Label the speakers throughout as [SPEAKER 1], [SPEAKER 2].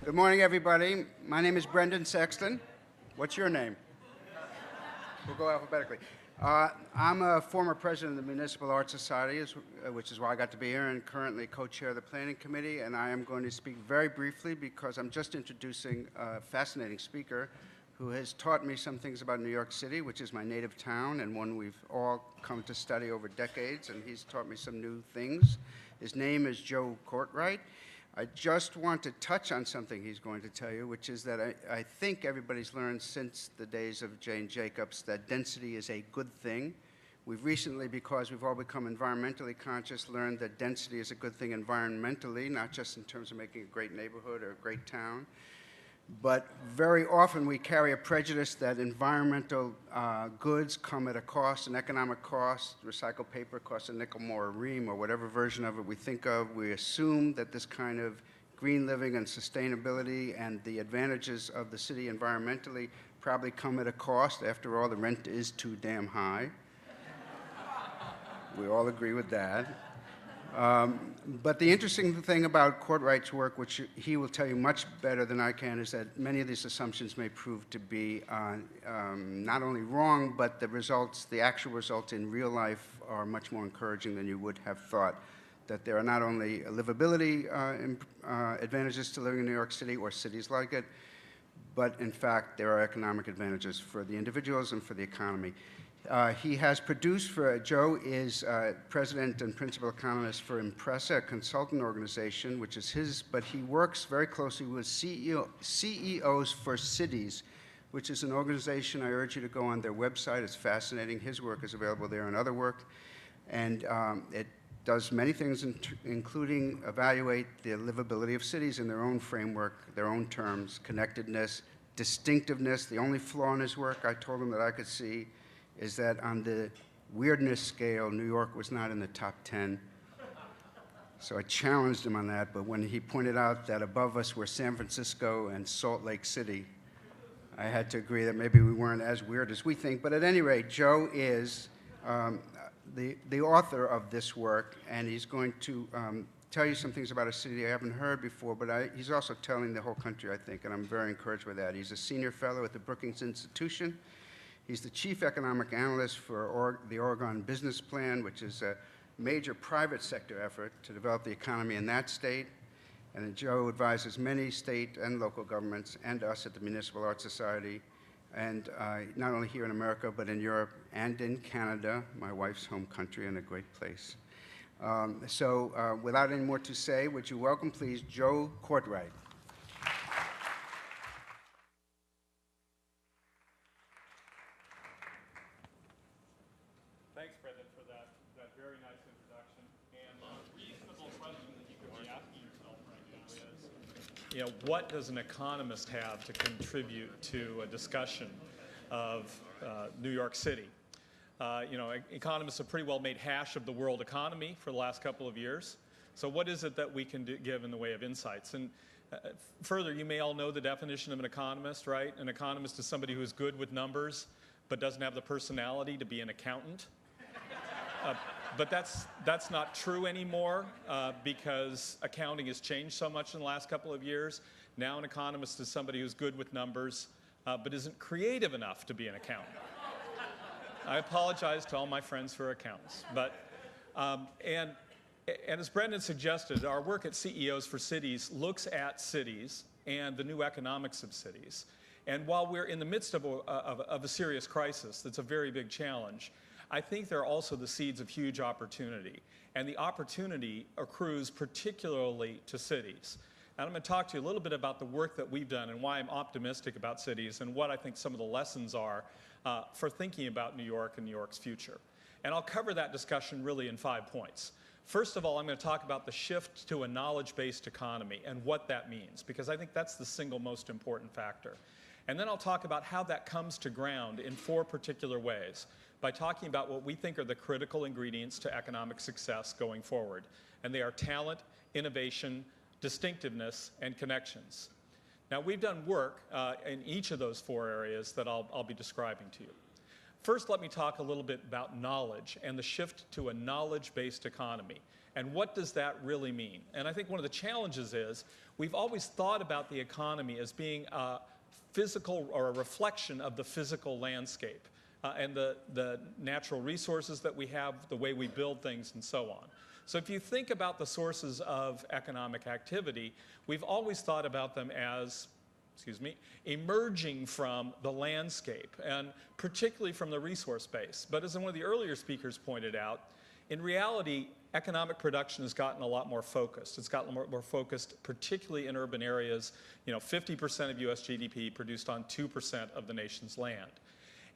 [SPEAKER 1] Good morning, everybody. My name is Brendan Sexton. What's your name? We'll go alphabetically. I'm a former president of the Municipal Art Society, which is why I got to be here, and currently co-chair of the Planning Committee. And I am going to speak very briefly because I'm just introducing a fascinating speaker who has taught me some things about New York City, which is my native town and one we've all come to study over decades, and he's taught me some new things. His name is Joe Courtwright. I just want to touch on something he's going to tell you, which is that I think everybody's learned since the days of Jane Jacobs that density is a good thing. We've recently, because we've all become environmentally conscious, learned that density is a good thing environmentally, not just in terms of making a great neighborhood or a great town. But very often we carry a prejudice that environmental goods come at a cost, an economic cost. Recycled paper costs a nickel more a ream, or whatever version of it we think of. We assume that this kind of green living and sustainability and the advantages of the city environmentally probably come at a cost. After all, the rent is too damn high. We all agree with that. But the interesting thing about Courtwright's work, which he will tell you much better than I can, is that many of these assumptions may prove to be not only wrong, but the actual results in real life are much more encouraging than you would have thought. That there are not only livability advantages to living in New York City or cities like it, but in fact there are economic advantages for the individuals and for the economy. He has produced Joe is president and principal economist for Impressa, a consultant organization, which is his, but he works very closely with CEOs for Cities, which is an organization. I urge you to go on their website. It's fascinating. His work is available there and other work. And it does many things, including evaluate the livability of cities in their own framework, their own terms, connectedness, distinctiveness. The only flaw in his work I told him that I could see is that on the weirdness scale, New York was not in the top 10. So I challenged him on that, but when he pointed out that above us were San Francisco and Salt Lake City, I had to agree that maybe we weren't as weird as we think. But at any rate, Joe is the author of this work, and he's going to tell you some things about a city I haven't heard before, but he's also telling the whole country, I think, and I'm very encouraged by that. He's a senior fellow at the Brookings Institution. He's the chief economic analyst for the Oregon Business Plan, which is a major private sector effort to develop the economy in that state. And Joe advises many state and local governments and us at the Municipal Art Society, and not only here in America, but in Europe and in Canada, my wife's home country and a great place. So without any more to say, would you welcome, please, Joe Courtwright.
[SPEAKER 2] Thanks, Brendan, for that very nice introduction. And a reasonable question that you could be asking yourself right now is, what does an economist have to contribute to a discussion of New York City? Economists have pretty well made hash of the world economy for the last couple of years. So what is it that we can give in the way of insights? And further, you may all know the definition of an economist, right? An economist is somebody who is good with numbers, but doesn't have the personality to be an accountant. But that's not true anymore because accounting has changed so much in the last couple of years. Now an economist is somebody who's good with numbers but isn't creative enough to be an accountant. I apologize to all my friends who are accountants. But, and as Brendan suggested, our work at CEOs for Cities looks at cities and the new economics of cities. And while we're in the midst of a serious crisis that's a very big challenge, I think there are also the seeds of huge opportunity. And the opportunity accrues particularly to cities. And I'm going to talk to you a little bit about the work that we've done and why I'm optimistic about cities and what I think some of the lessons are for thinking about New York and New York's future. And I'll cover that discussion really in 5 points. First of all, I'm going to talk about the shift to a knowledge-based economy and what that means, because I think that's the single most important factor. And then I'll talk about how that comes to ground in 4 particular ways, by talking about what we think are the critical ingredients to economic success going forward. And they are talent, innovation, distinctiveness, and connections. Now, we've done work in each of those 4 areas that I'll be describing to you. First, let me talk a little bit about knowledge and the shift to a knowledge-based economy. And what does that really mean? And I think one of the challenges is we've always thought about the economy as being a physical or a reflection of the physical landscape and the natural resources that we have, the way we build things, and so on. So if you think about the sources of economic activity, we've always thought about them as emerging from the landscape, and particularly from the resource base. But as one of the earlier speakers pointed out, in reality, economic production has gotten a lot more focused. It's gotten more focused, particularly in urban areas. 50% of US GDP produced on 2% of the nation's land.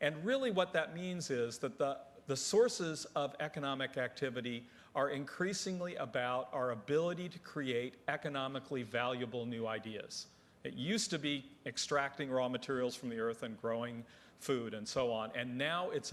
[SPEAKER 2] And really what that means is that the sources of economic activity are increasingly about our ability to create economically valuable new ideas. It used to be extracting raw materials from the earth and growing food and so on, and now it's